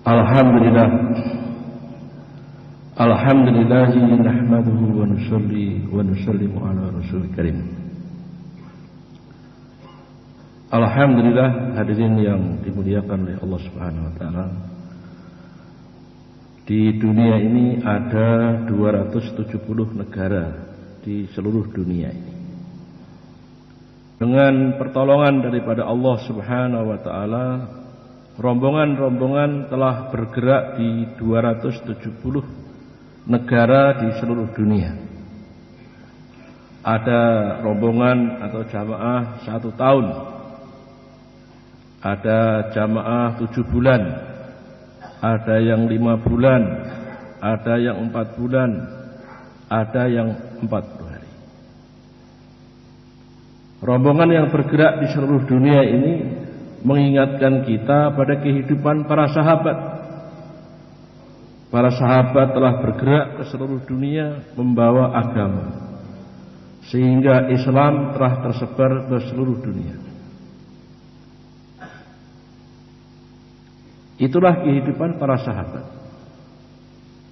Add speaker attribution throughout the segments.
Speaker 1: Alhamdulillah nahmaduhu wa nusalli wa nusallimu ala rasulil karim. Alhamdulillah, hadirin yang dimuliakan oleh Allah Subhanahu wa taala. Di dunia ini ada 270 negara di seluruh dunia ini. Dengan pertolongan daripada Allah Subhanahu wa taala, rombongan-rombongan telah bergerak di 270 negara di seluruh dunia. Ada rombongan atau jamaah 1 tahun, ada jamaah 7 bulan, ada yang 5 bulan, ada yang 4 bulan, ada yang 40 hari. Rombongan yang bergerak di seluruh dunia ini mengingatkan kita pada kehidupan para sahabat. Para sahabat telah bergerak ke seluruh dunia membawa agama, sehingga Islam telah tersebar ke seluruh dunia. Itulah kehidupan para sahabat.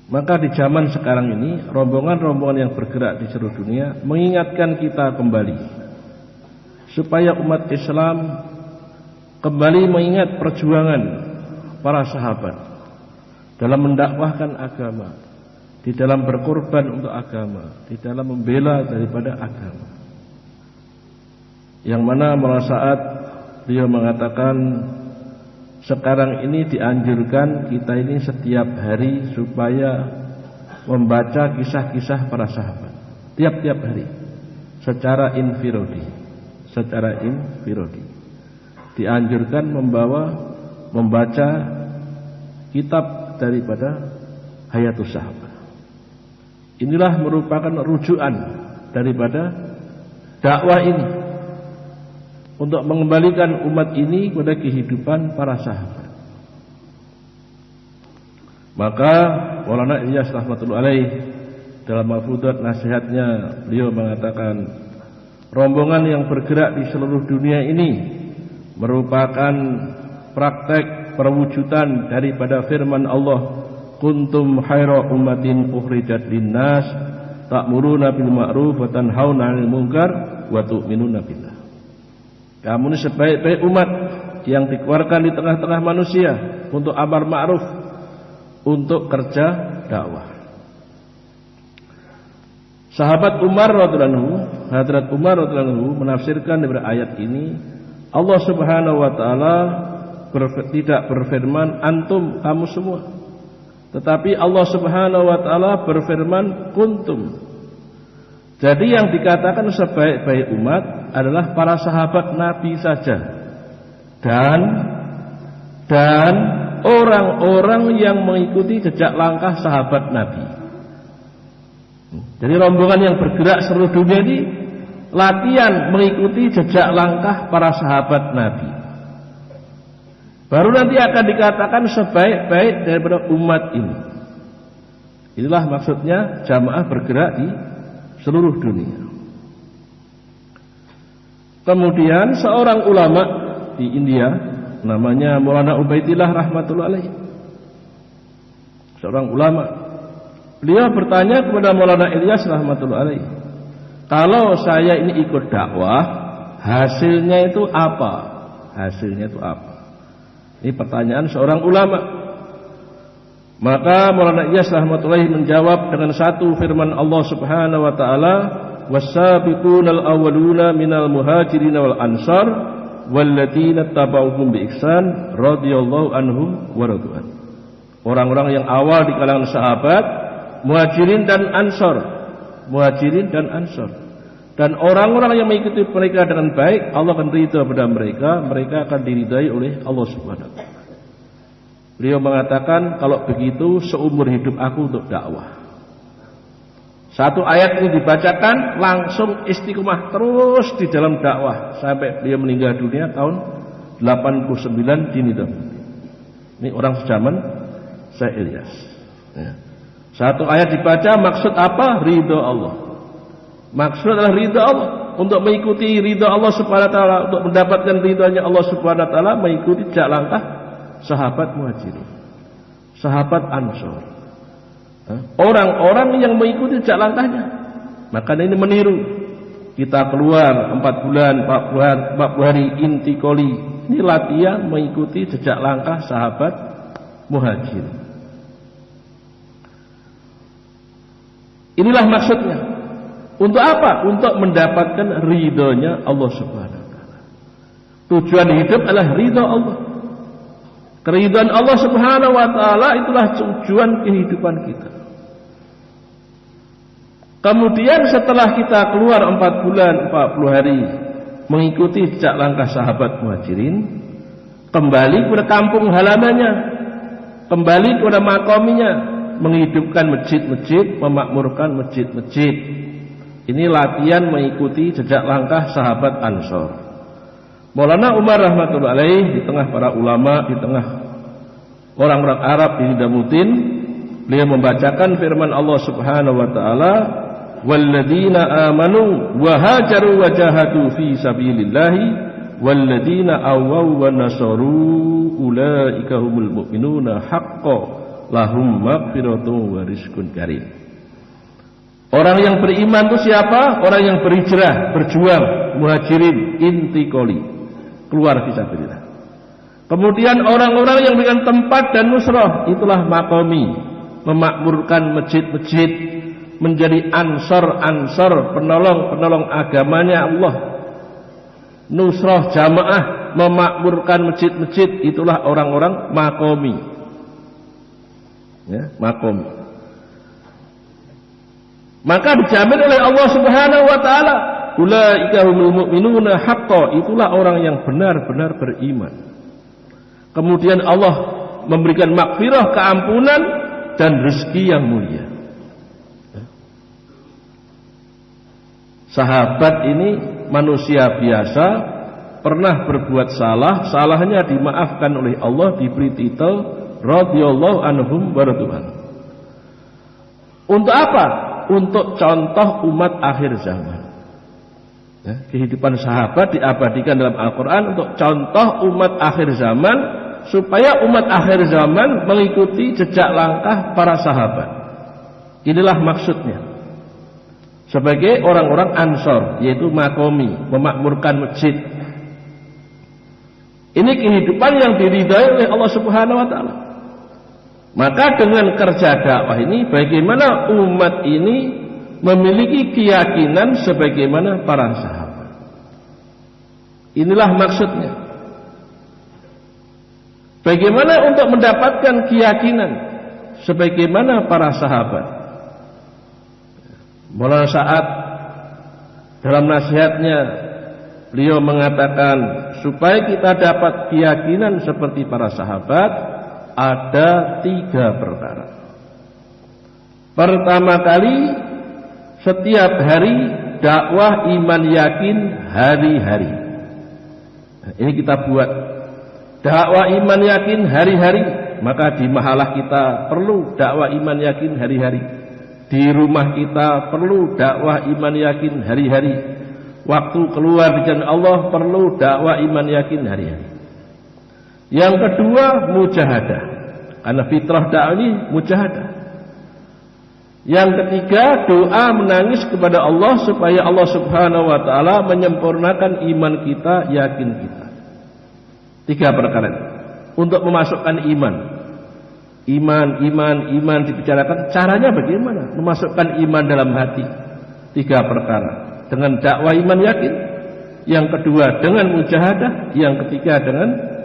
Speaker 1: Maka di zaman sekarang ini, rombongan-rombongan yang bergerak di seluruh dunia mengingatkan kita kembali, supaya umat Islam kembali mengingat perjuangan para sahabat dalam mendakwahkan agama, di dalam berkorban untuk agama, di dalam membela daripada agama. Yang mana pada saat beliau mengatakan, sekarang ini dianjurkan kita ini setiap hari supaya membaca kisah-kisah para sahabat tiap-tiap hari secara infirodi. Dianjurkan membaca kitab daripada Hayatus Sahabat. Inilah merupakan rujukan daripada dakwah ini untuk mengembalikan umat ini kepada kehidupan para sahabat. Maka Maulana Ilyas rahmatullahi alaih dalam Mafrudat nasihatnya, beliau mengatakan, rombongan yang bergerak di seluruh dunia ini merupakan praktek perwujudan daripada firman Allah, kuntum khaira ummatin ukhrijat linnas ta'muruna bil ma'ruf wa tanhauna 'anil munkar wa tu'minuna billah. Kamu ini sebaik-baik umat yang dikeluarkan di tengah-tengah manusia untuk amar ma'ruf, untuk kerja dakwah. Sahabat Umar radhiyallahu anhu, Hadrat Umar radhiyallahu anhu menafsirkan dari ayat ini, Allah Subhanahu wa taala tidak berfirman antum, kamu semua, tetapi Allah Subhanahu wa taala berfirman kuntum. Jadi yang dikatakan sebaik-baik umat adalah para sahabat Nabi saja, dan orang-orang yang mengikuti jejak langkah sahabat Nabi. Jadi rombongan yang bergerak seluruh dunia ini latihan mengikuti jejak langkah para sahabat Nabi. Baru nanti akan dikatakan sebaik-baik daripada umat ini. Inilah maksudnya jamaah bergerak di seluruh dunia. Kemudian seorang ulama di India, namanya Maulana Ubaidillah rahmatullahi alaih, seorang ulama, beliau bertanya kepada Maulana Ilyas rahmatullahi alaih, kalau saya ini ikut dakwah, hasilnya itu apa? Hasilnya itu apa? Ini pertanyaan seorang ulama. Maka Maulana Ilyas rahmatullahi menjawab dengan satu firman Allah Subhanahu wa taala, was-sabiqunal awwaluna minal muhajirin wal ansar walladzina tabauhum bi ihsan radhiyallahu anhum wa radwan. Orang-orang yang awal di kalangan sahabat, muhajirin dan ansar, dan orang-orang yang mengikuti mereka dengan baik, Allah akan ridha kepada mereka, mereka akan diridai oleh Allah Subhanahu wa taala. Beliau mengatakan, kalau begitu seumur hidup aku untuk dakwah. Satu ayat ini dibacakan, langsung istiqomah terus di dalam dakwah sampai beliau meninggal dunia tahun 89 di Nidam. Ini orang sejaman Syekh Ilyas. Ya. Satu ayat dibaca, maksud apa? Ridha Allah. Maksud adalah ridha Allah. Untuk mengikuti ridha Allah Subhanahu wa taala, untuk mendapatkan ridhanya Allah Subhanahu wa taala, mengikuti jejak langkah sahabat muhajirin. sahabat Ansor. Orang-orang yang mengikuti jejak langkahnya. Maka ini meniru. Kita keluar 4 bulan, 40 hari intikoli. Ini latihan mengikuti jejak langkah sahabat Muhajirin. Inilah maksudnya. Untuk apa? Untuk mendapatkan ridhonya Allah Subhanahu wa taala. Tujuan hidup adalah ridho Allah. Keridhaan Allah Subhanahu wa taala itulah tujuan kehidupan kita. Kemudian setelah kita keluar 4 bulan 40 hari mengikuti jejak langkah sahabat Muhajirin, kembali ke kampung halamannya, kembali kepada makominya, menghidupkan masjid-masjid, memakmurkan masjid-masjid. Ini latihan mengikuti jejak langkah sahabat Ansor. Maulana Umar rahmatullahi alaih di tengah para ulama, di tengah orang-orang Arab di Hidamuddin, beliau membacakan firman Allah Subhanahu wa taala, "Walladzina amanu wa hajaru wa jahadu fi sabilillahi walladzina awaw wa nasaru ulaika humul mu'minuna haqqan lahum maghfiratun wa rizqun karim." Orang yang beriman itu siapa? Orang yang berhijrah, berjuang, muhajirin, intikoli, keluar fisabilillah. Kemudian orang-orang yang memberikan tempat dan nusrah, itulah makomi, memakmurkan masjid-masjid, menjadi ansor-ansor, penolong-penolong agamanya Allah. Nusrah jamaah, memakmurkan masjid-masjid, itulah orang-orang makomi. Ya, makomi. Maka dijamin oleh Allah Subhanahu wa taala, ulaika humul mu'minuna haqqan, itulah orang yang benar-benar beriman. Kemudian Allah memberikan maghfirah, keampunan dan rezeki yang mulia. Sahabat ini manusia biasa, pernah berbuat salah, salahnya dimaafkan oleh Allah, diberi titel radhiyallahu anhum wa radwan. Untuk apa? Untuk contoh umat akhir zaman. Ya, kehidupan sahabat diabadikan dalam Al-Quran untuk contoh umat akhir zaman, supaya umat akhir zaman mengikuti jejak langkah para sahabat. Inilah maksudnya. Sebagai orang-orang ansor, yaitu makomi, memakmurkan masjid. Ini kehidupan yang diridhai oleh Allah Subhanahu wa taala. Maka dengan kerja dakwah ini, bagaimana umat ini memiliki keyakinan sebagaimana para sahabat. Inilah maksudnya. Bagaimana untuk mendapatkan keyakinan sebagaimana para sahabat. Maulana Sa'ad dalam nasihatnya, beliau mengatakan, supaya kita dapat keyakinan seperti para sahabat, ada 3 perkara. Pertama kali, setiap hari dakwah iman yakin hari-hari. Nah, ini kita buat dakwah iman yakin hari-hari. Maka di mahalah kita perlu dakwah iman yakin hari-hari. Di rumah kita perlu dakwah iman yakin hari-hari. Waktu keluar di jalan Allah perlu dakwah iman yakin hari-hari. Yang kedua, mujahadah. Karena fitrah dakwah ini mujahadah. Yang ketiga, doa menangis kepada Allah supaya Allah Subhanahu wa taala menyempurnakan iman kita, yakin kita. 3 perkara ini untuk memasukkan iman. Iman dibicarakan, caranya bagaimana memasukkan iman dalam hati. 3 perkara. Dengan dakwah iman yakin. Yang kedua dengan mujahadah. Yang ketiga dengan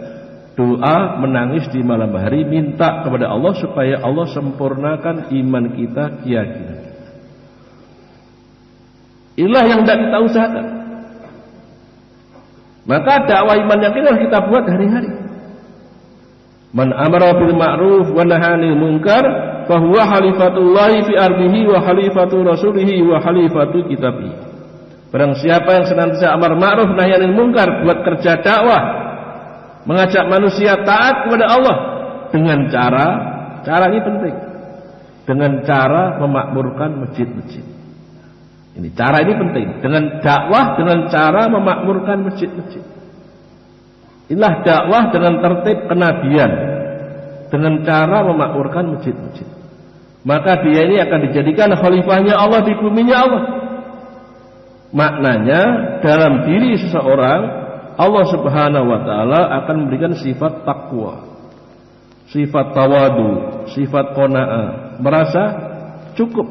Speaker 1: doa menangis di malam hari, minta kepada Allah supaya Allah sempurnakan iman kita, keyakinan kita. Inilah yang tidak kita usahakan. Maka dakwah iman yakin harus kita buat hari-hari. Man amara bil ma'ruf wa nahaa 'anil munkar fa huwa halifatullahi fi ardihi wa halifatu rasulihi wa halifatu kitabihi. Barang siapa yang senantiasa amar ma'ruf nahi 'anil munkar, buat kerja dakwah, mengajak manusia taat kepada Allah dengan cara ini penting, dengan cara memakmurkan masjid-masjid. Ini cara ini penting, dengan dakwah, dengan cara memakmurkan masjid-masjid. Inilah dakwah dengan tertib kenabian. dengan cara memakmurkan masjid-masjid. Maka dia ini akan dijadikan khalifahnya Allah di buminya Allah. Maknanya dalam diri seseorang Allah Subhanahu wa taala akan memberikan sifat takwa, sifat tawadu, sifat qanaah, merasa cukup,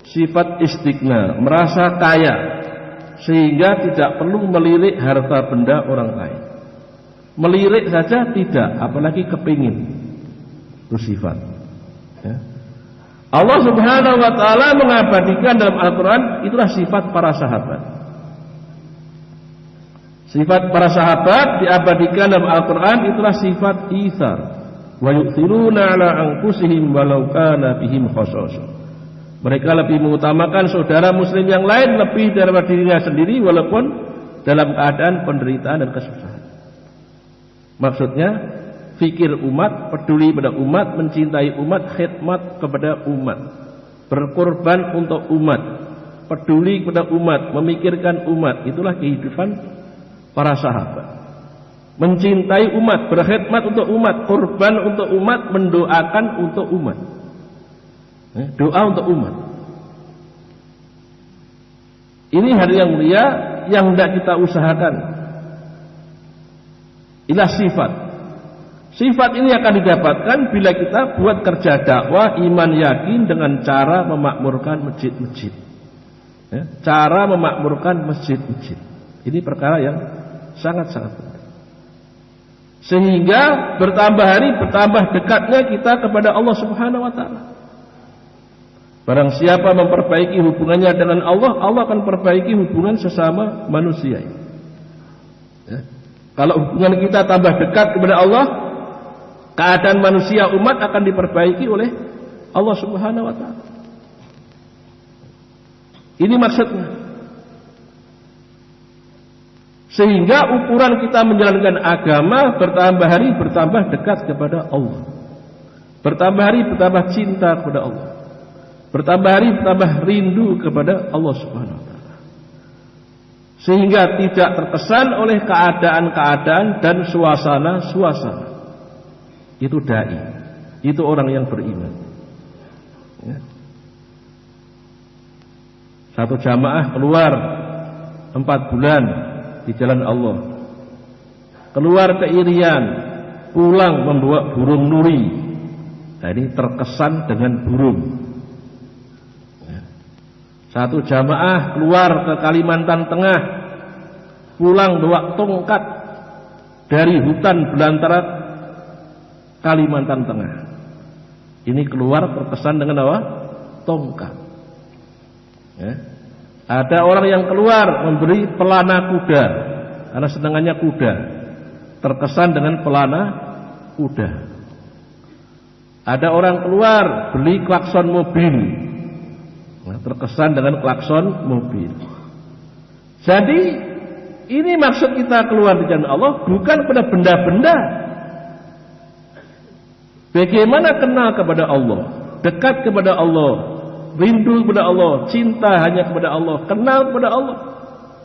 Speaker 1: sifat istighna, merasa kaya, sehingga tidak perlu melirik harta benda orang lain. Melirik saja tidak, apalagi kepingin. Itu sifat. Ya. Allah Subhanahu wa taala mengabadikan dalam Al-Qur'an, itulah sifat para sahabat. Sifat para sahabat diabadikan dalam Al-Qur'an, itulah sifat itsar. Wa yu'thiruna 'ala anfusihim walau kana bihim khasasah. Mereka lebih mengutamakan saudara muslim yang lain lebih daripada dirinya sendiri walaupun dalam keadaan penderitaan dan kesusahan. Maksudnya fikir umat, peduli pada umat, mencintai umat, khidmat kepada umat, berkorban untuk umat, peduli kepada umat, memikirkan umat. Itulah kehidupan para sahabat. Mencintai umat, berkhidmat untuk umat, korban untuk umat, mendoakan untuk umat. Doa untuk umat. Ini hari yang mulia yang hendak kita usahakan. Inilah sifat. Sifat ini akan didapatkan bila kita buat kerja dakwah iman yakin dengan cara memakmurkan masjid-masjid. Ya, cara memakmurkan masjid-masjid. Ini perkara yang sangat-sangat penting. Sehingga bertambah hari bertambah dekatnya kita kepada Allah Subhanahu wa taala. Barang siapa memperbaiki hubungannya dengan Allah, Allah akan perbaiki hubungan sesama manusia. Ya. Kalau hubungan kita tambah dekat kepada Allah, keadaan manusia umat akan diperbaiki oleh Allah Subhanahu wa taala. Ini maksudnya. Sehingga ukuran kita menjalankan agama bertambah hari bertambah dekat kepada Allah. Bertambah hari bertambah cinta kepada Allah. Bertambah hari bertambah rindu kepada Allah Subhanahu wa taala. Sehingga tidak terkesan oleh keadaan-keadaan dan suasana-suasana. Itu dai, itu orang yang beriman. Ya. Satu jamaah keluar 4 bulan di jalan Allah, keluar ke Irian, pulang membawa burung nuri. Nah, ini terkesan dengan burung. Ya. Satu jamaah keluar ke Kalimantan Tengah, pulang bawa tongkat dari hutan belantara Kalimantan Tengah. Ini keluar terkesan dengan apa? Tongkat. Ya. Ada orang yang keluar memberi pelana kuda karena senangannya kuda, terkesan dengan pelana kuda. Ada orang keluar beli klakson mobil, terkesan dengan klakson mobil. Jadi ini maksud kita keluar di jalan Allah bukan pada benda-benda. Bagaimana kenal kepada Allah, dekat kepada Allah, rindu kepada Allah, cinta hanya kepada Allah, kenal kepada Allah.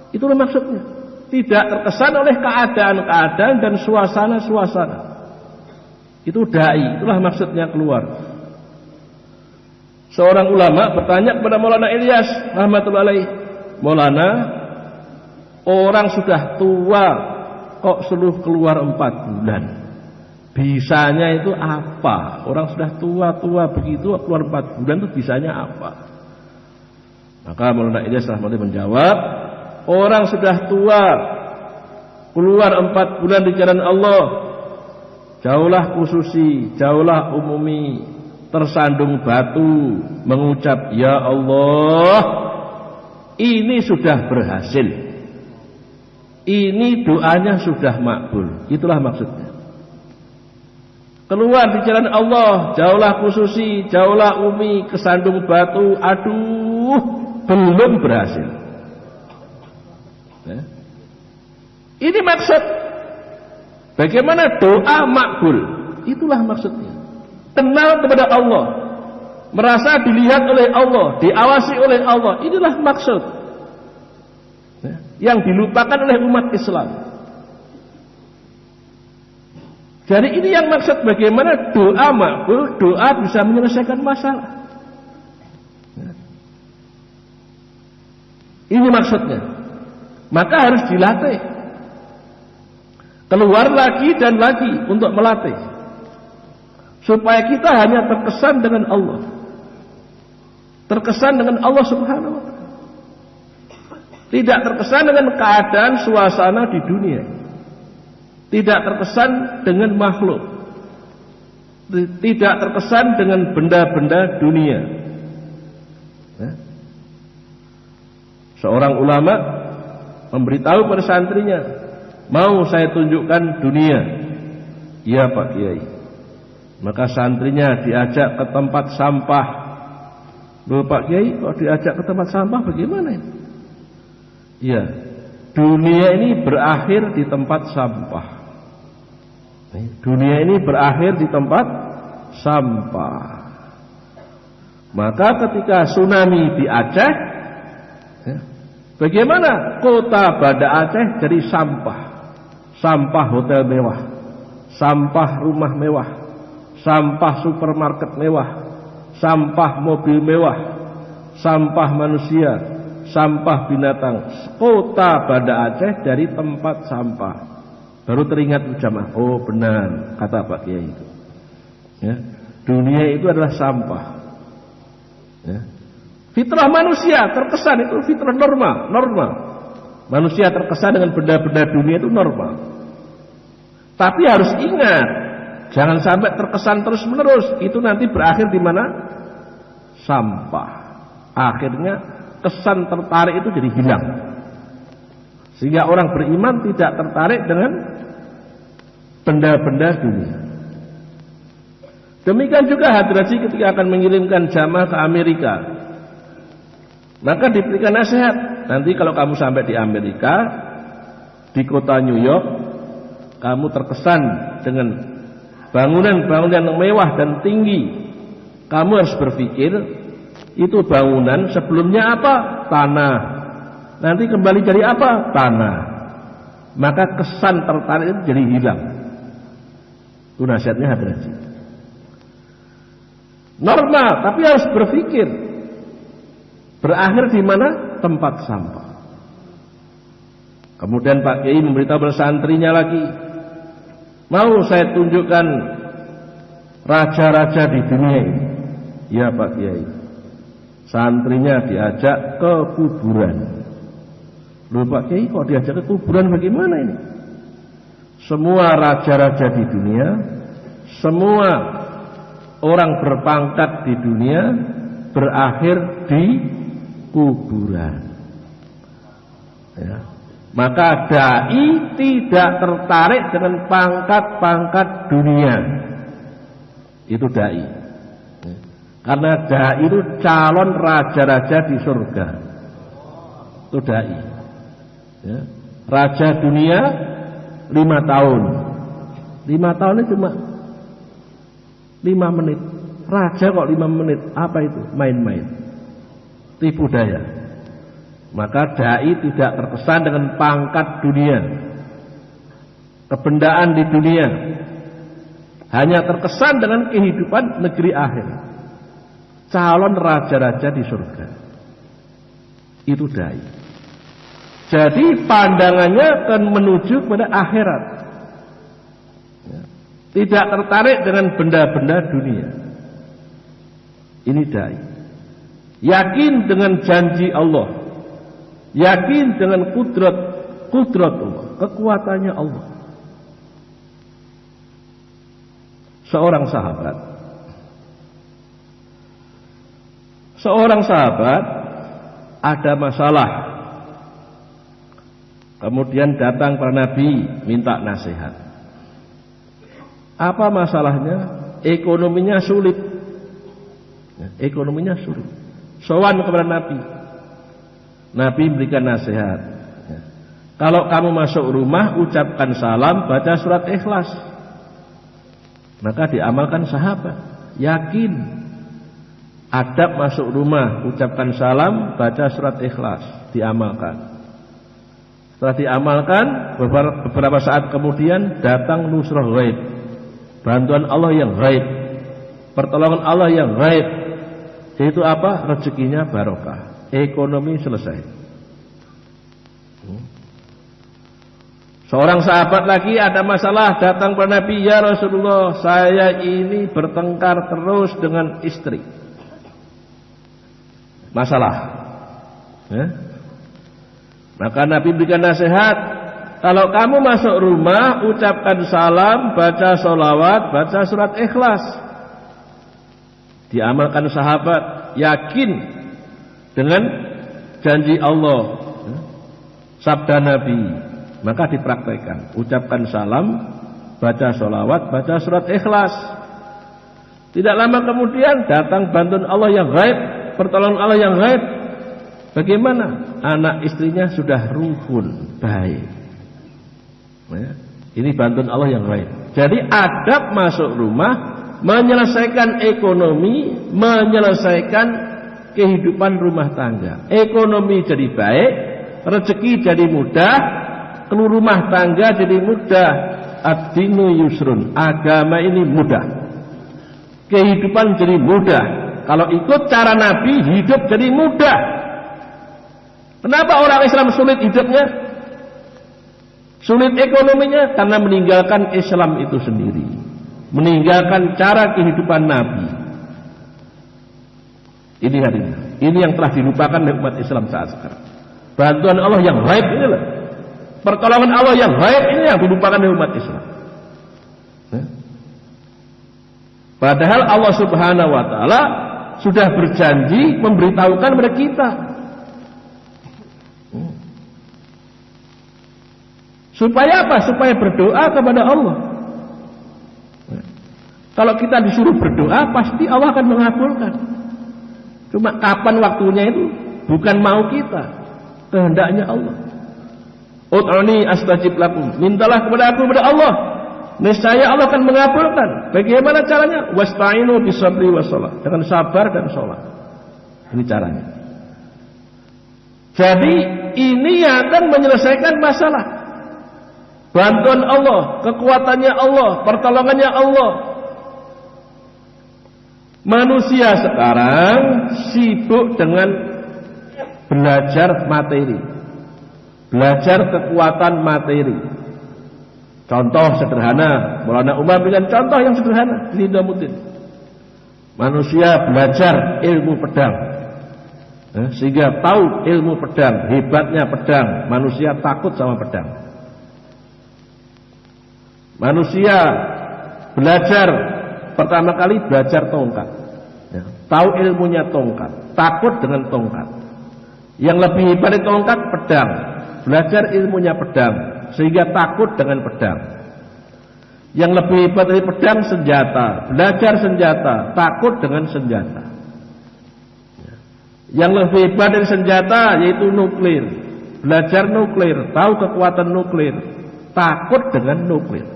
Speaker 1: Itulah maksudnya. Tidak terkesan oleh keadaan-keadaan dan suasana-suasana. Itu dai, itulah maksudnya keluar. Seorang ulama bertanya kepada Maulana Ilyas rahmatullahi alaih, Maulana, orang sudah tua kok suruh keluar 4 bulan. Bisanya itu apa? Orang sudah tua-tua begitu keluar 4 bulan itu bisanya apa? Maka Maulana Ilyas rahmatullahi menjawab, orang sudah tua keluar 4 bulan di jalan Allah, jauhlah khususi, jauhlah umumi, tersandung batu, mengucap ya Allah, ini sudah berhasil, ini doanya sudah makbul. Itulah maksudnya. Keluar di jalan Allah, jauhlah khususi, jauhlah umi, kesandung batu, aduh, belum berhasil. Ya. Ini maksud. Bagaimana doa makbul? Itulah maksudnya. Kenal kepada Allah, merasa dilihat oleh Allah, diawasi oleh Allah. Inilah maksud. Ya. Yang dilupakan oleh umat Islam. Jadi ini yang maksud bagaimana doa makbul, doa bisa menyelesaikan masalah. Ini maksudnya. Maka harus dilatih. Keluar lagi dan lagi untuk melatih. Supaya kita hanya terkesan dengan Allah. Terkesan dengan Allah Subhanahu wa ta'ala. Tidak terkesan dengan keadaan suasana di dunia. Tidak terkesan dengan makhluk. Tidak terkesan dengan benda-benda dunia. Seorang ulama memberitahu pada santrinya, mau saya tunjukkan dunia. Iya Pak Kiai. Maka santrinya diajak ke tempat sampah. Loh Pak Kiai, kalau diajak ke tempat sampah bagaimana ini? Iya, dunia ini berakhir di tempat sampah. Dunia ini berakhir di tempat sampah. Maka ketika tsunami di Aceh, bagaimana kota Banda Aceh jadi sampah? Sampah hotel mewah, sampah rumah mewah, sampah supermarket mewah, sampah mobil mewah, sampah manusia, sampah binatang. Kota Banda Aceh dari tempat sampah. Baru teringat jamaah, oh benar kata Pak Kiai itu. Ya, dunia itu adalah sampah. Ya. Fitrah manusia terkesan itu fitrah normal. Manusia terkesan dengan benda-benda dunia itu normal. Tapi harus ingat, jangan sampai terkesan terus-menerus. Itu nanti berakhir di mana? Sampah. Akhirnya kesan tertarik itu jadi hilang. Sehingga orang beriman tidak tertarik dengan benda-benda dunia. Demikian juga Hadraji ketika akan mengirimkan jamaah ke Amerika, maka diberikan nasihat, nanti kalau kamu sampai di Amerika, di kota New York, kamu terkesan dengan bangunan-bangunan yang mewah dan tinggi. Kamu harus berpikir, itu bangunan sebelumnya apa? Tanah. Nanti kembali jadi apa? Tanah. Maka kesan tertarik itu jadi hilang. Itu nasihatnya Hadraji. Normal, tapi harus berpikir. Berakhir di mana? Tempat sampah. Kemudian Pak Kiai memberitahu pada santrinya lagi, mau saya tunjukkan raja-raja di dunia ini. Ya Pak Kiai. Santrinya diajak ke kuburan. Loh Pak Kiai, kok diajak ke kuburan bagaimana ini? Semua raja-raja di dunia, semua orang berpangkat di dunia berakhir di kuburan. Ya. Maka dai tidak tertarik dengan pangkat-pangkat dunia. Itu dai. Ya. Karena dai itu calon raja-raja di surga. Itu dai. Ya. Raja dunia 5 tahun. 5 tahun ini cuma 5 menit. Raja kok 5 menit. Apa itu? Main-main. Tipu daya. Maka dai tidak terkesan dengan pangkat dunia, kebendaan di dunia. Hanya terkesan dengan kehidupan negeri akhir. Calon raja-raja di surga. Itu dai. Jadi pandangannya akan menuju pada akhirat. Tidak tertarik dengan benda-benda dunia. Ini dai. Yakin dengan janji Allah. Yakin dengan kudrat Allah, kekuatannya Allah. Seorang sahabat ada masalah. Kemudian datang kepada Nabi minta nasihat. Apa masalahnya? Ekonominya sulit. Ekonominya sulit. Sowan kepada Nabi. Nabi berikan nasihat. Kalau kamu masuk rumah, ucapkan salam, baca surat Ikhlas. Maka diamalkan sahabat. Yakin. Adab masuk rumah, ucapkan salam, baca surat Ikhlas. Diamalkan. Setelah diamalkan, beberapa saat kemudian datang nusrah ghaib. Bantuan Allah yang gaib, pertolongan Allah yang gaib. Itu apa? Rezekinya barokah, ekonomi selesai. Seorang sahabat lagi ada masalah, datang kepada Nabi, ya Rasulullah, saya ini bertengkar terus dengan istri. Masalah. Maka Nabi berikan nasihat, kalau kamu masuk rumah, ucapkan salam, baca sholawat, baca surat Ikhlas. Diamalkan sahabat, yakin dengan janji Allah, sabda Nabi, maka dipraktekkan. Ucapkan salam, baca sholawat, baca surat Ikhlas. Tidak lama kemudian datang bantuan Allah yang gaib, pertolongan Allah yang gaib. Bagaimana? Anak istrinya sudah rukun, baik. Ini bantuan Allah yang gaib. Jadi adab masuk rumah, menyelesaikan ekonomi, menyelesaikan kehidupan rumah tangga. Ekonomi jadi baik, rezeki jadi mudah, keluar rumah tangga jadi mudah. Ad-dinu yusrun, agama ini mudah, kehidupan jadi mudah. Kalau ikut cara Nabi, hidup jadi mudah. Kenapa orang Islam sulit hidupnya? Sulit ekonominya? Karena meninggalkan Islam itu sendiri, meninggalkan cara kehidupan Nabi. Ini hari ini yang telah dilupakan oleh umat Islam saat sekarang. Bantuan Allah yang gaib inilah, pertolongan Allah yang gaib ini yang dilupakan oleh umat Islam. Padahal Allah Subhanahu wa taala sudah berjanji memberitahukan kepada kita. Supaya apa? Supaya berdoa kepada Allah. Kalau kita disuruh berdoa, pasti Allah akan mengabulkan. Cuma kapan waktunya itu bukan mau kita, kehendaknya Allah. Ud'uni astajib lakum, mintalah kepada aku, kepada Allah, niscaya Allah akan mengabulkan. Bagaimana caranya? Wasta'inu bisabri wassalah, dengan sabar dan sholat. Ini caranya. Jadi ini yang akan menyelesaikan masalah. Bantuan Allah, kekuatannya Allah, pertolongannya Allah. Manusia sekarang sibuk dengan belajar materi, belajar kekuatan materi. Contoh sederhana, Maulana Umar berikan contoh yang sederhana, Nizamuddin. Manusia belajar ilmu pedang, sehingga tahu ilmu pedang, hebatnya pedang. Manusia takut sama pedang. Manusia belajar pertama kali belajar tongkat, tahu ilmunya tongkat, takut dengan tongkat. Yang lebih hebat dari tongkat pedang, belajar ilmunya pedang, sehingga takut dengan pedang. Yang lebih hebat dari pedang senjata, belajar senjata, takut dengan senjata. Yang lebih hebat dari senjata yaitu nuklir, belajar nuklir, tahu kekuatan nuklir, takut dengan nuklir.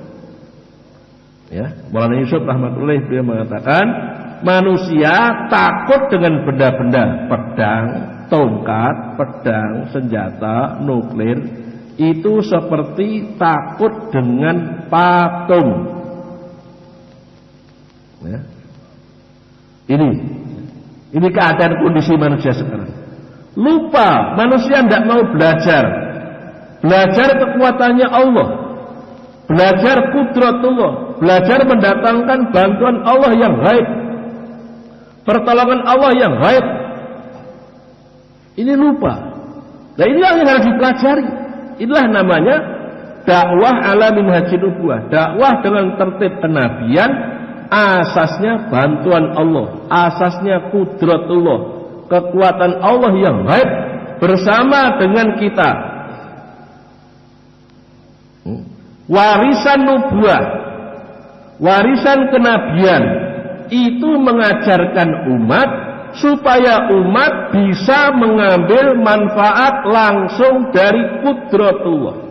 Speaker 1: Ya, Maulana Yusuf rahmatullahi beliau mengatakan, manusia takut dengan benda-benda pedang, tongkat, pedang, senjata, nuklir, itu seperti takut dengan patung. Ya. Ini keadaan kondisi manusia sekarang. Lupa, manusia tidak mau belajar kekuatannya Allah, belajar kudratullah, belajar mendatangkan bantuan Allah yang gaib, pertolongan Allah yang gaib. Ini lupa. Nah, inilah yang harus dipelajari. Inilah namanya dakwah ala minhajin nubuwah, dakwah dengan tertib kenabian. Asasnya bantuan Allah, asasnya kudratullah, kekuatan Allah yang gaib bersama dengan kita. Warisan nubuwah, warisan kenabian itu mengajarkan umat supaya umat bisa mengambil manfaat langsung dari kudratullah.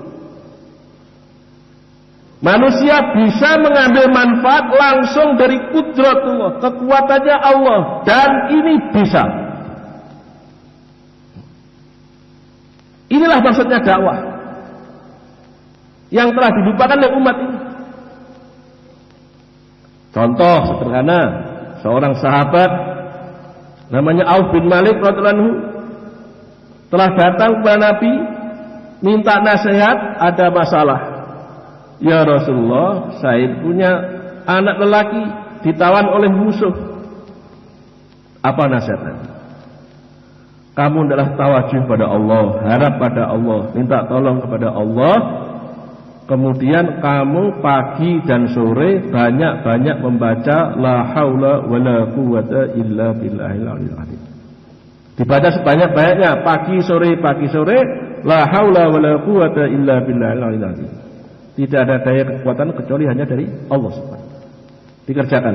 Speaker 1: Manusia bisa mengambil manfaat langsung dari kudratullah, kekuatannya Allah, dan ini bisa. Inilah maksudnya dakwah yang telah dilupakan oleh umat ini. Contoh sederhana, seorang sahabat namanya Auf bin Malik radhiyallahu anhu telah datang kepada Nabi minta nasihat, ada masalah. Ya Rasulullah, saya punya anak lelaki ditawan oleh musuh. Apa nasihatnya? Kamu adalah tawajuh pada Allah, harap pada Allah, minta tolong kepada Allah. Kemudian kamu pagi dan sore banyak-banyak membaca la haula wala quwwata illa billahil aliyil azim. Dibaca sebanyak-banyaknya pagi sore la haula wala quwwata illa billahil aliyil azim. Tidak ada daya kekuatan kecuali hanya dari Allah Subhanahu. Dikerjakan.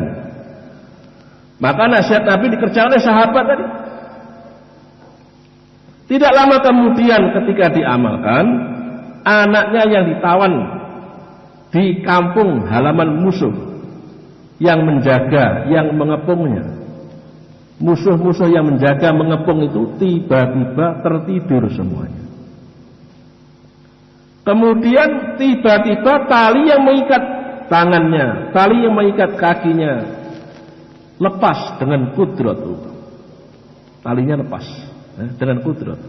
Speaker 1: Maka nasihat Nabi dikerjakan oleh sahabat tadi. Tidak lama kemudian ketika diamalkan, anaknya yang ditawan di kampung halaman musuh yang menjaga, yang mengepungnya. Musuh-musuh yang menjaga, mengepung itu tiba-tiba tertidur semuanya. Kemudian tiba-tiba tali yang mengikat tangannya, tali yang mengikat kakinya lepas dengan kudrat. Talinya lepas dengan kudrat.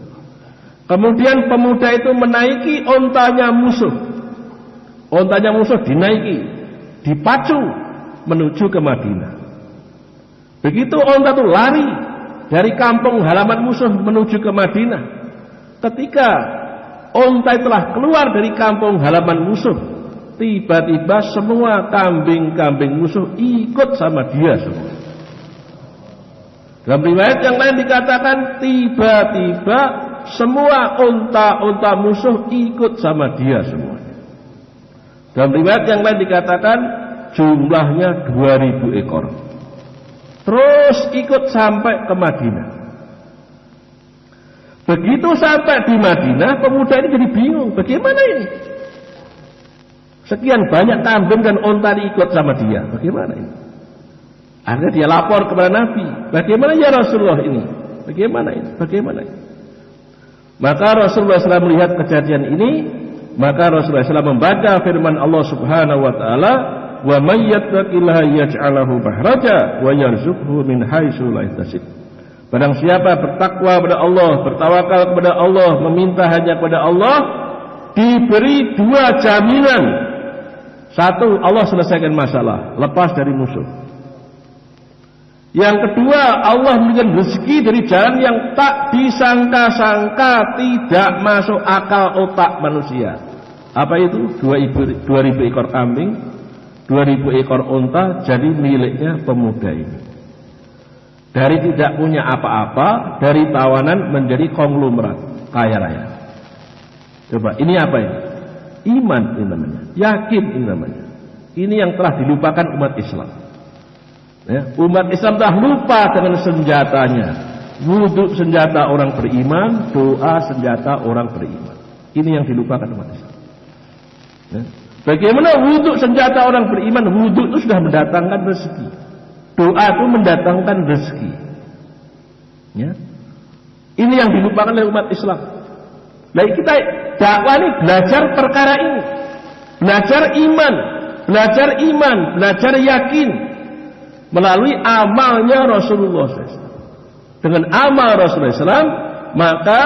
Speaker 1: Kemudian pemuda itu menaiki ontanya musuh. Ontanya musuh dinaiki, dipacu menuju ke Madinah. Begitu onta itu lari dari kampung halaman musuh menuju ke Madinah. Ketika onta telah keluar dari kampung halaman musuh, tiba-tiba semua kambing-kambing musuh ikut sama dia semua. Dalam riwayat yang lain dikatakan tiba-tiba semua unta-unta musuh ikut sama dia semuanya. Dalam riwayat yang lain dikatakan jumlahnya 2000 ekor. Terus ikut sampai ke Madinah. Begitu sampai di Madinah, pemuda ini jadi bingung, bagaimana ini? Sekian banyak kambing dan unta ikut sama dia, bagaimana ini? Akhirnya dia lapor kepada Nabi, bagaimana ya Rasulullah ini? Bagaimana ini? Bagaimana ini? Maka Rasulullah SAW melihat kejadian ini, maka Rasulullah SAW membaca firman Allah Subhanahu wa taala, "Wa may yattaqillaha yaj'alhu mahraja wa yarzuqhu min haitsu la yahtasib." Barang siapa bertakwa kepada Allah, bertawakal kepada Allah, meminta hanya kepada Allah, diberi dua jaminan. Satu, Allah selesaikan masalah, lepas dari musuh. Yang kedua, Allah memberikan rezeki dari jalan yang tak disangka-sangka, tidak masuk akal otak manusia. Apa itu? 2000 ekor kambing, 2000 ekor unta jadi miliknya pemuda ini. Dari tidak punya apa-apa, dari tawanan menjadi konglomerat, kaya raya. Coba, ini apa ini? Iman ini namanya, yakin ini namanya. Ini yang telah dilupakan umat Islam. Ya, umat Islam telah lupa dengan senjatanya. Wudhu senjata orang beriman, doa senjata orang beriman. Ini yang dilupakan umat Islam. Ya. Bagaimana wudhu senjata orang beriman? Wudhu itu sudah mendatangkan rezeki. Doa itu mendatangkan rezeki. Ya. Ini yang dilupakan oleh umat Islam. Nah, kita dakwah ini belajar perkara ini. Belajar iman, belajar yakin. Melalui amalnya Rasulullah SAW. Dengan amal Rasulullah SAW, maka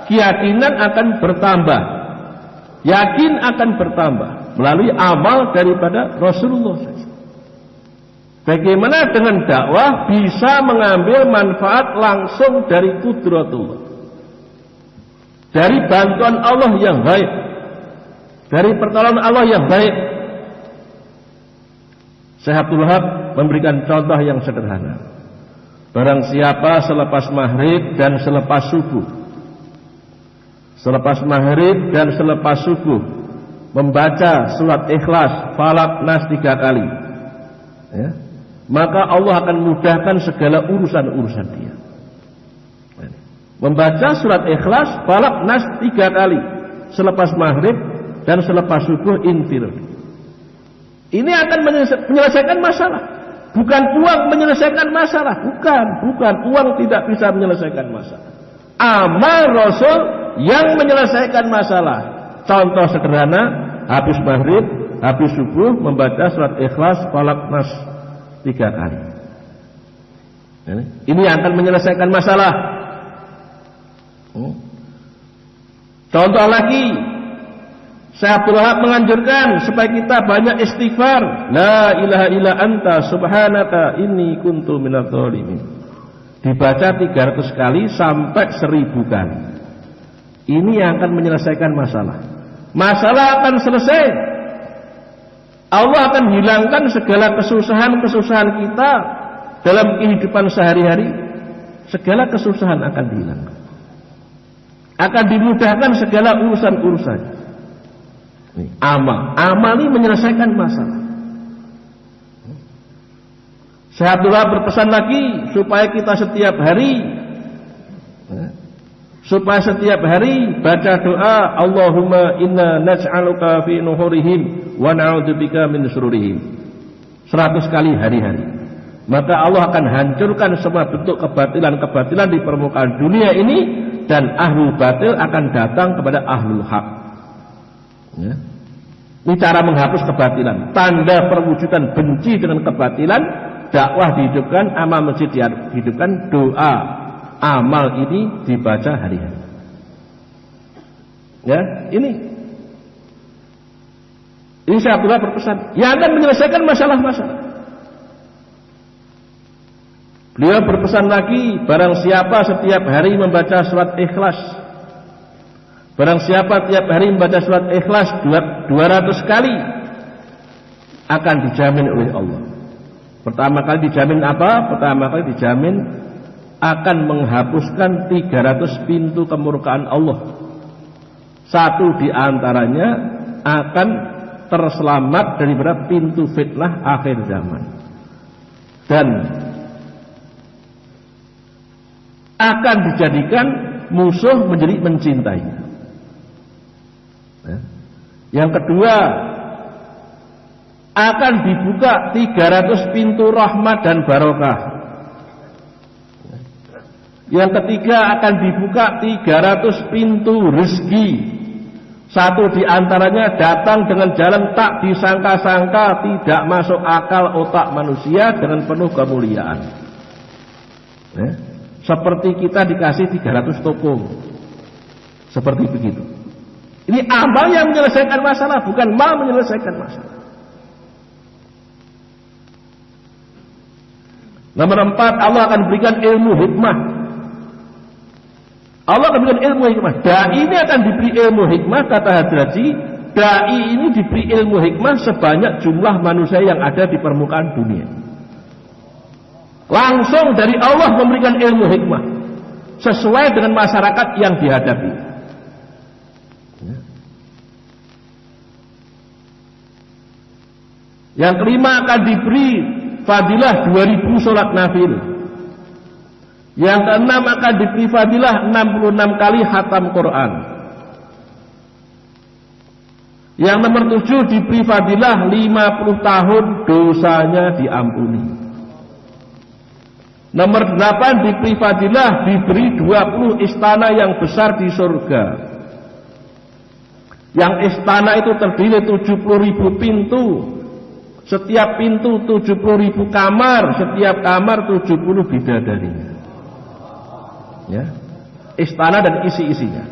Speaker 1: keyakinan akan bertambah, yakin akan bertambah melalui amal daripada Rasulullah SAW. Bagaimana dengan dakwah bisa mengambil manfaat langsung dari kudratullah, dari bantuan Allah yang baik, dari pertolongan Allah yang baik. Syekh Abdul Wahab memberikan contoh yang sederhana. Barang siapa selepas maghrib dan selepas subuh, selepas maghrib dan selepas subuh membaca surat Ikhlas, Falaq, Nas 3 kali, ya, maka Allah akan mudahkan segala urusan-urusan dia. Membaca surat Ikhlas, Falaq, Nas 3 kali selepas maghrib dan selepas subuh infirad. Ini akan menyelesaikan masalah. Bukan uang menyelesaikan masalah. Bukan. Uang tidak bisa menyelesaikan masalah. Amal Rasul yang menyelesaikan masalah. Contoh sederhana, habis maghrib, habis subuh membaca surat Ikhlas, Falaq, Nas 3 kali. Ini yang akan menyelesaikan masalah. Contoh lagi, Syekh Abdul Wahab menganjurkan supaya kita banyak istighfar. La ilaha illa anta subhanaka inni kuntu minadz dzalimin. Dibaca 300 kali sampai 1000 kali. Ini yang akan menyelesaikan masalah. Masalah akan selesai. Allah akan hilangkan segala kesusahan-kesusahan kita dalam kehidupan sehari-hari. Segala kesusahan akan dihilangkan. Akan dimudahkan segala urusan-urusan. Amal ini menyelesaikan masalah. Syekh Abdul Wahab berpesan lagi supaya kita setiap hari baca doa Allahumma inna naj'aluka fi nuhurihim wa na'udzubika min syururihim 100 kali hari-hari. Maka Allah akan hancurkan semua bentuk kebatilan-kebatilan di permukaan dunia ini, dan ahlul batil akan datang kepada ahlul haq. Ya. Ini cara menghapus kebatilan. Tanda perwujudan benci dengan kebatilan, dakwah dihidupkan, amal masjid dihidupkan, doa amal ini dibaca hari-hari. Ya, ini Syekh Abdullah berpesan yang akan menyelesaikan masalah-masalah. Beliau berpesan lagi, barang siapa setiap hari membaca surat Ikhlas, barang siapa tiap hari membaca surat Ikhlas 200 kali, akan dijamin oleh Allah. Pertama kali dijamin apa? Pertama kali dijamin akan menghapuskan 300 pintu kemurkaan Allah. Satu di antaranya akan terselamat daripada pintu fitnah akhir zaman. Dan akan dijadikan musuh menjadi mencintainya. Yang kedua, akan dibuka 300 pintu rahmat dan barokah. Yang ketiga, akan dibuka 300 pintu rezeki. Satu di antaranya datang dengan jalan tak disangka-sangka, tidak masuk akal otak manusia, dengan penuh kemuliaan. Seperti kita dikasih 300 toko. Seperti begitu. Ini amal yang menyelesaikan masalah, bukan mal menyelesaikan masalah. Nomor 4, Allah akan berikan ilmu hikmah. Allah akan berikan ilmu hikmah. Dai ini akan diberi ilmu hikmah, kata Hadraji. Dai ini diberi ilmu hikmah sebanyak jumlah manusia yang ada di permukaan dunia. Langsung dari Allah memberikan ilmu hikmah sesuai dengan masyarakat yang dihadapi. Yang kelima, akan diberi fadilah 2000 sholat nafil. Yang keenam, akan diberi fadilah 66 kali khatam Quran. Yang nomor 7, diberi fadilah 50 tahun dosanya diampuni. Nomor 8, diberi fadilah diberi 20 istana yang besar di surga. Yang istana itu terdiri 70.000 pintu. Setiap pintu 70.000 kamar, setiap kamar 70 bidadarinya. Ya. Istana dan isi-isinya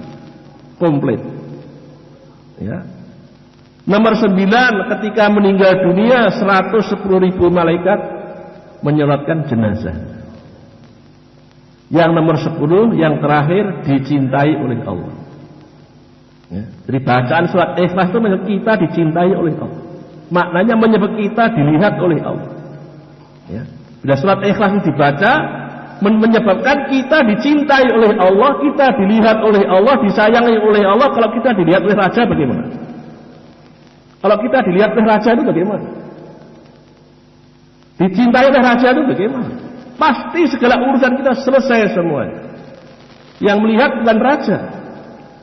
Speaker 1: komplit. Ya. Nomor 9, ketika meninggal dunia 110.000 malaikat menyolatkan jenazah. Yang nomor 10, yang terakhir, dicintai oleh Allah. Ya. Jadi bacaan surat Ikhlas itu menyebut kita dicintai oleh Allah. Maknanya menyebut kita dilihat oleh Allah. Ya. Bila surat Ikhlas itu dibaca, menyebabkan kita dicintai oleh Allah, kita dilihat oleh Allah, disayangi oleh Allah. Kalau kita dilihat oleh raja bagaimana? Kalau kita dilihat oleh raja itu bagaimana? Dicintai oleh raja itu bagaimana? Pasti segala urusan kita selesai semuanya. Yang melihat bukan raja.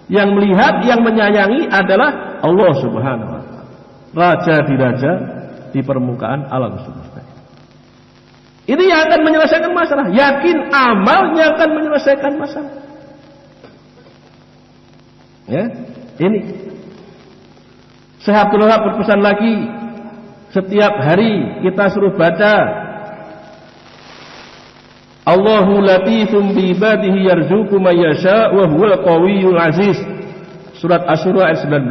Speaker 1: Yang melihat, yang menyayangi adalah Allah Subhanahu wa ta'ala. Raja di raja di permukaan alam semesta. Ini yang akan menyelesaikan masalah. Yakin amalnya akan menyelesaikan masalah. Ya, ini. Syekh Abdul Wahab berpesan lagi, setiap hari kita suruh baca Allahu latifum bi ibadihi yarzuqu may yasha wa huwal qawiyyul aziz. Surat Asy-Syura ayat 19.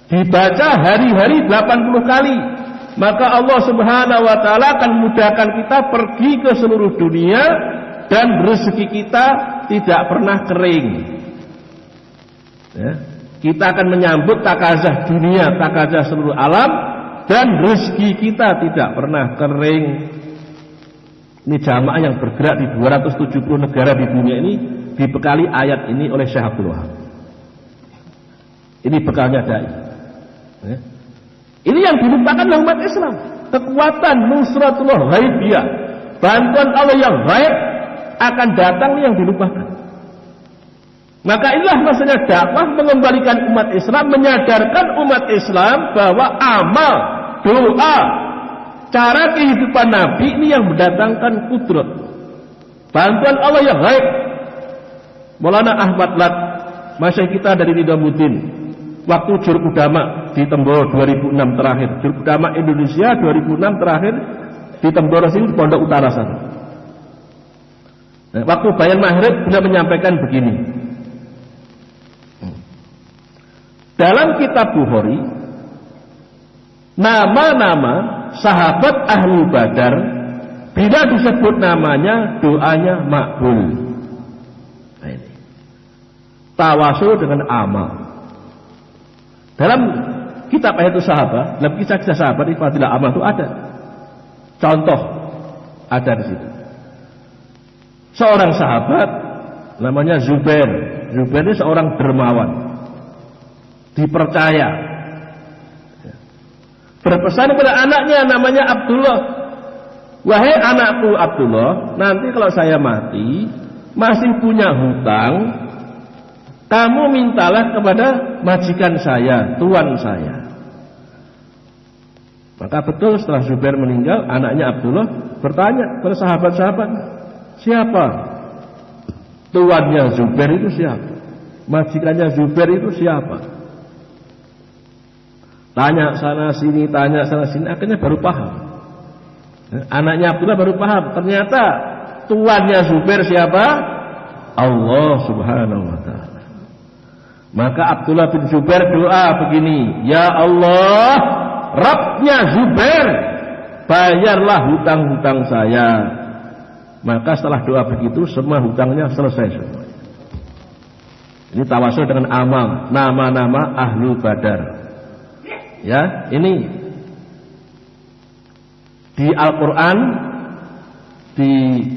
Speaker 1: Dibaca hari-hari 80 kali, maka Allah Subhanahu wa taala akan mudahkan kita pergi ke seluruh dunia dan rezeki kita tidak pernah kering. Ya. Kita akan menyambut takazah dunia, takazah seluruh alam, dan rezeki kita tidak pernah kering. Ini jamaah yang bergerak di 270 negara di dunia ini dibekali ayat ini oleh Syekh Abdul Wahab. Ini bekalnya dai. Ya. Ini yang dilupakan oleh umat Islam. Kekuatan nusratullah ghaibiyah, bantuan Allah yang gaib akan datang yang dilupakan. Maka inilah maksudnya dakwah, mengembalikan umat Islam, menyadarkan umat Islam bahwa amal, doa, cara kehidupan Nabi ini yang mendatangkan kudrat, bantuan Allah yang gaib. Maulana Ahmad Lat, masih kita dari Nizamuddin, waktu Jurkudama di Temboro 2006 terakhir, Jurkudama Indonesia 2006 terakhir di Temboro sini, Pondok Utara sana. Nah, waktu bayan maghrib beliau menyampaikan begini. Dalam kitab Bukhari, nama-nama sahabat ahli Badar, bila disebut namanya, doanya makbul. Nah, ini tawasul dengan amal. Dalam kitab ayat sahabat, dalam kisah-kisah sahabat di fadilah amal itu ada contoh, ada di situ. Seorang sahabat namanya Zubair. Zubair ini seorang dermawan, dipercaya, berpesan kepada anaknya namanya Abdullah, wahai anakku Abdullah, nanti kalau saya mati masih punya hutang, kamu mintalah kepada majikan saya, tuan saya. Maka betul setelah Zubair meninggal, anaknya Abdullah bertanya kepada sahabat-sahabat, siapa tuannya Zubair itu, siapa majikannya Zubair itu, siapa? Tanya sana sini, tanya sana sini, akhirnya baru paham. Anaknya Abdullah baru paham, ternyata tuannya Zubair siapa? Allah Subhanahu wa ta'ala. Maka Abdullah bin Zubair doa begini, ya Allah, Rabbnya Zubair, bayarlah hutang-hutang saya. Maka setelah doa begitu, semua hutangnya selesai semua. Ini tawasul dengan amal, nama-nama ahlu Badar. Ya, ini di Al-Quran, di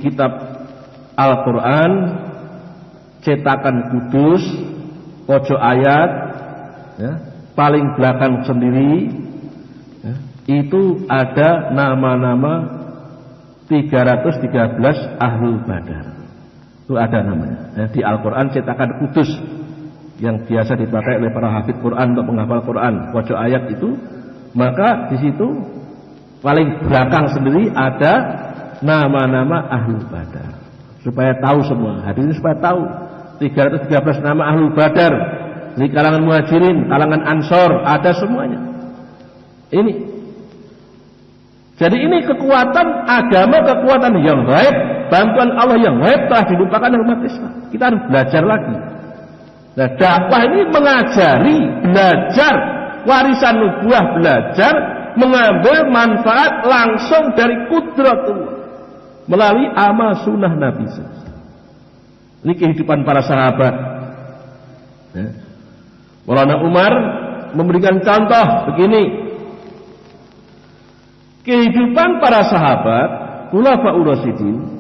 Speaker 1: kitab Al-Quran cetakan kudus, pojok ayat, ya, paling belakang sendiri, ya, itu ada nama-nama 313 Ahlul Badar. Itu ada namanya, ya, di Al-Quran cetakan kudus yang biasa dipakai oleh para hafidz Quran untuk menghafal Quran, pojok ayat itu. Maka di situ paling belakang sendiri ada nama-nama Ahlul Badar, supaya tahu semua hadirin, supaya tahu 313 nama Ahlul Badar dari kalangan Muhajirin, kalangan Ansor, ada semuanya. Ini jadi ini kekuatan agama, kekuatan yang gaib, bantuan Allah yang gaib telah dilupakan oleh umat Islam. Kita harus belajar lagi. Nah, dakwah ini mengajari, belajar, warisan nubuah, belajar mengambil manfaat langsung dari kudratullah melalui amal sunnah Nabi. Ini kehidupan para sahabat. Ya. Maulana Umar memberikan contoh begini. Kehidupan para sahabat, Khulafaur Rasyidin,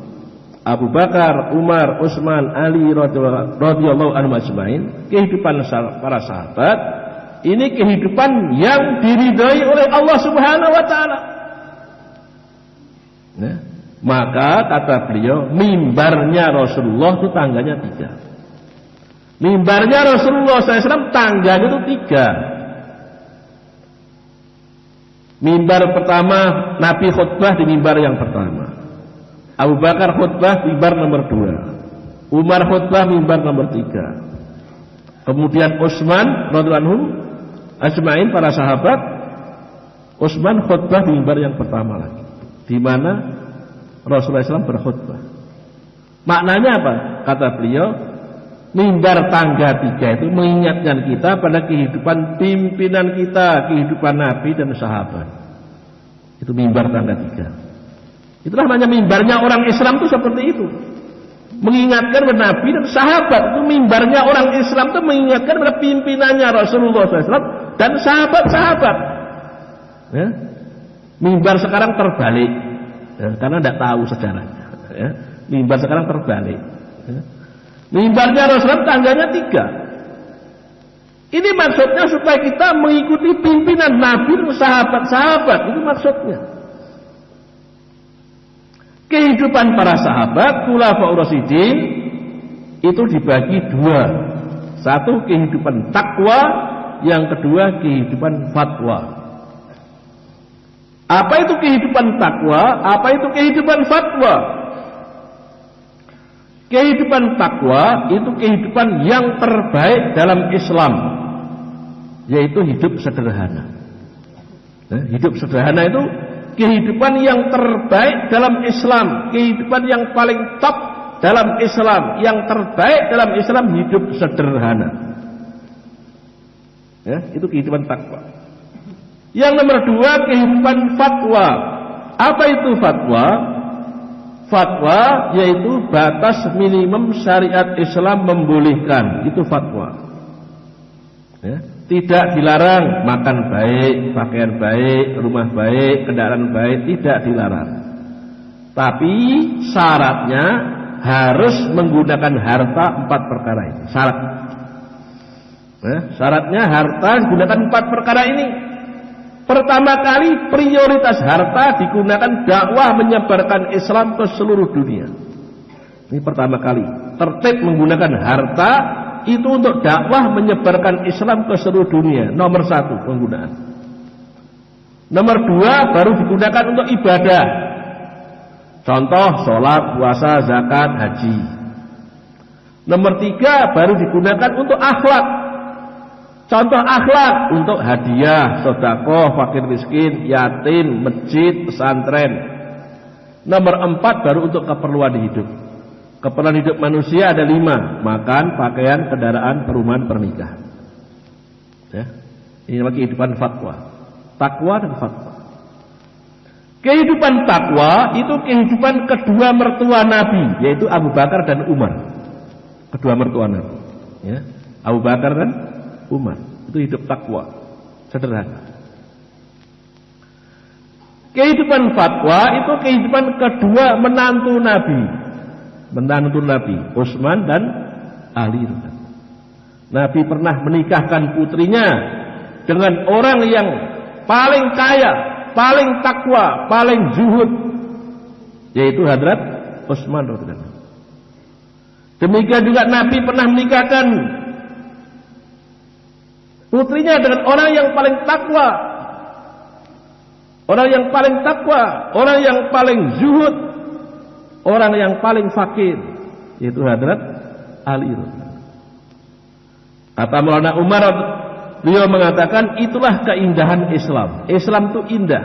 Speaker 1: Abu Bakar, Umar, Utsman, Ali radhiyallahu anhum ajmain, kehidupan para sahabat ini kehidupan yang diridhai oleh Allah Subhanahu wa taala. Nah, maka kata beliau, mimbarnya Rasulullah itu tangganya 3. Mimbarnya Rasulullah SAW tangganya itu 3. Mimbar pertama, Nabi khutbah di mimbar yang pertama. Abu Bakar khutbah mimbar nomor 2. Umar khutbah mimbar nomor 3. Kemudian Utsman radhiyallahu anhu ajmain, para sahabat, Utsman khutbah mimbar yang pertama lagi, di mana Rasulullah SAW berkhutbah. Maknanya apa? Kata beliau, mimbar tangga 3 itu mengingatkan kita pada kehidupan pimpinan kita, kehidupan Nabi dan sahabat. Itu mimbar tangga 3. Itulah namanya mimbarnya orang Islam itu seperti itu. Mengingatkan pada Nabi dan sahabat. Itu mimbarnya orang Islam itu mengingatkan pada pimpinannya Rasulullah SAW dan sahabat-sahabat. Ya. Mimbar sekarang terbalik, ya, karena tidak tahu sejarahnya. Ya. Mimbar sekarang terbalik. Ya. Mimbarnya Rasulullah tangganya 3. Ini maksudnya supaya kita mengikuti pimpinan Nabi dan sahabat-sahabat. Itu maksudnya. Kehidupan para sahabat, khulafaur rasyidin, itu dibagi 2. Satu kehidupan takwa, yang kedua kehidupan fatwa. Apa itu kehidupan takwa? Apa itu kehidupan fatwa? Kehidupan takwa itu kehidupan yang terbaik dalam Islam, yaitu hidup sederhana. Hidup sederhana itu kehidupan yang terbaik dalam Islam, kehidupan yang paling top dalam Islam, yang terbaik dalam Islam hidup sederhana. Ya, itu kehidupan takwa. Yang nomor 2 kehidupan fatwa. Apa itu fatwa? Fatwa yaitu batas minimum syariat Islam membolehkan. Itu fatwa. Ya, tidak dilarang makan baik, pakaian baik, rumah baik, kendaraan baik, tidak dilarang. Tapi syaratnya harus menggunakan harta 4 perkara ini. Syarat. Ya, syaratnya harta menggunakan 4 perkara ini. Pertama kali prioritas harta digunakan dakwah menyebarkan Islam ke seluruh dunia. Ini pertama kali tertib menggunakan harta itu untuk dakwah menyebarkan Islam ke seluruh dunia. Nomor 1 penggunaan. Nomor 2 baru digunakan untuk ibadah. Contoh sholat, puasa, zakat, haji. Nomor 3 baru digunakan untuk akhlak. Contoh akhlak untuk hadiah, sedekah, fakir miskin, yatim, masjid, pesantren. Nomor 4 baru untuk keperluan hidup. Keperluan hidup manusia ada 5: makan, pakaian, kendaraan, perumahan, pernikahan. Ya. Ini namanya kehidupan fatwa. Takwa dan fatwa. Kehidupan takwa itu kehidupan kedua mertua Nabi, yaitu Abu Bakar dan Umar. Kedua mertua Nabi. Ya. Abu Bakar dan Umar. Itu hidup takwa sederhana. Kehidupan fatwa itu kehidupan kedua menantu Nabi. Menantu Nabi Utsman dan Ali. Nabi pernah menikahkan putrinya dengan orang yang paling kaya, paling takwa, paling zuhud, yaitu Hadrat Utsman radhiyallahu. Demikian juga Nabi pernah menikahkan putrinya dengan orang yang paling takwa, orang yang paling takwa, orang yang paling zuhud, orang yang paling fakir, yaitu Hadrat Ali. Kata Maulana Umar, beliau mengatakan itulah keindahan Islam. Islam itu indah.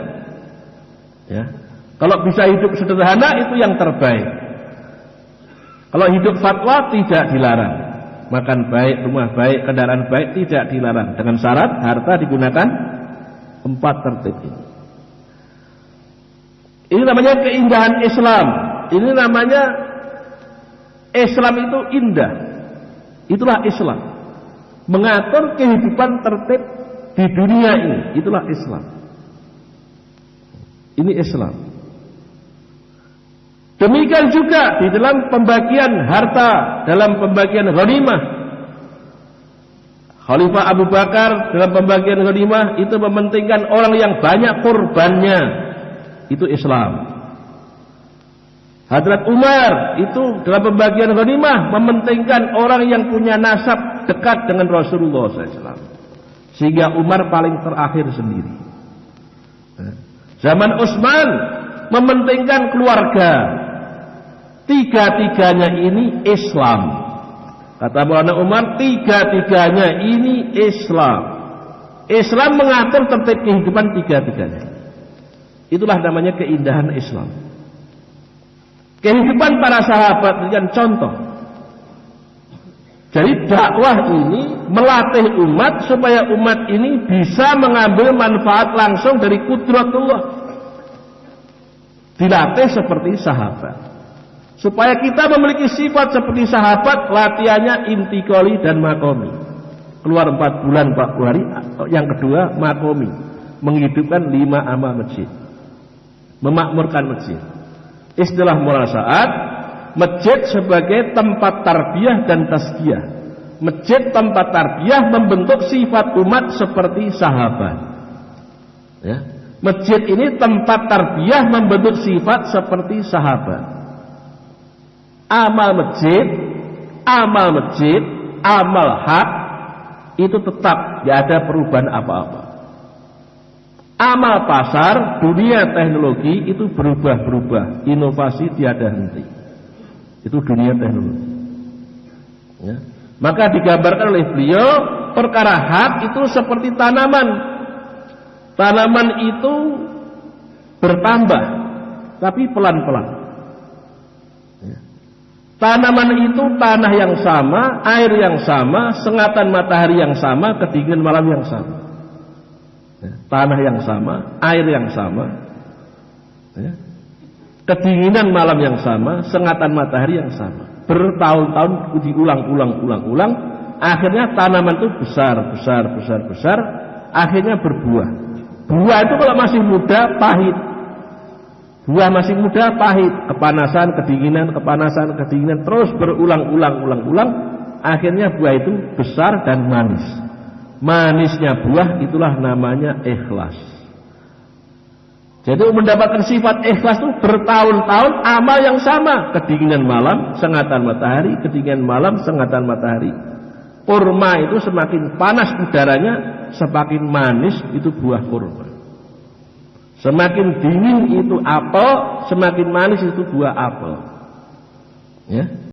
Speaker 1: Ya. Kalau bisa hidup sederhana itu yang terbaik. Kalau hidup fatwa tidak dilarang. Makan baik, rumah baik, kendaraan baik tidak dilarang, dengan syarat harta digunakan 4 tertib ini. Ini namanya keindahan Islam. Ini namanya Islam itu indah. Itulah Islam. Mengatur kehidupan tertib di dunia ini. Itulah Islam. Ini Islam. Demikian juga di dalam pembagian harta, dalam pembagian ghanimah. Khalifah Abu Bakar dalam pembagian ghanimah itu mementingkan orang yang banyak kurbannya. Itu Islam. Hadrat Umar itu dalam pembagian ghanimah mementingkan orang yang punya nasab dekat dengan Rasulullah SAW. Sehingga Umar paling terakhir sendiri. Zaman Utsman mementingkan keluarga. Tiga-tiganya ini Islam. Kata Maulana Umar, tiga-tiganya ini Islam. Islam mengatur tertib kehidupan tiga-tiganya. Itulah namanya keindahan Islam. Kehidupan para sahabat dengan contoh. Jadi dakwah ini melatih umat supaya umat ini bisa mengambil manfaat langsung dari kudratullah. Dilatih seperti sahabat. Supaya kita memiliki sifat seperti sahabat, latihannya intikoli dan makomi. Keluar 4 bulan 40 hari. Yang kedua makomi, menghidupkan 5 amal masjid, memakmurkan masjid. Istilah murasaat, masjid sebagai tempat tarbiyah dan tazkiyah. Masjid tempat tarbiyah membentuk sifat umat seperti sahabat. Ya. Masjid ini tempat tarbiyah membentuk sifat seperti sahabat. Amal masjid, amal hak itu tetap, tidak ada perubahan apa-apa. Amal pasar, dunia teknologi itu berubah-berubah, inovasi tiada henti. Itu dunia teknologi. Ya. Maka digambarkan oleh beliau, perkara hak itu seperti tanaman. Tanaman itu bertambah, tapi pelan-pelan. Ya. Tanaman itu tanah yang sama, air yang sama, sengatan matahari yang sama, kedinginan malam yang sama. Ya. Tanah yang sama, air yang sama, ya. Kedinginan malam yang sama, sengatan matahari yang sama. Bertahun-tahun diulang-ulang, akhirnya tanaman itu besar, akhirnya berbuah. Buah itu kalau masih muda pahit. Buah masih muda pahit, kepanasan, kedinginan, terus berulang-ulang, akhirnya buah itu besar dan manis. Manisnya buah itulah namanya ikhlas. Jadi mendapatkan sifat ikhlas itu bertahun-tahun amal yang sama, kedinginan malam, sengatan matahari, kedinginan malam, sengatan matahari. Kurma itu semakin panas udaranya, semakin manis itu buah kurma. Semakin dingin itu apel, semakin manis itu buah apel. Ya.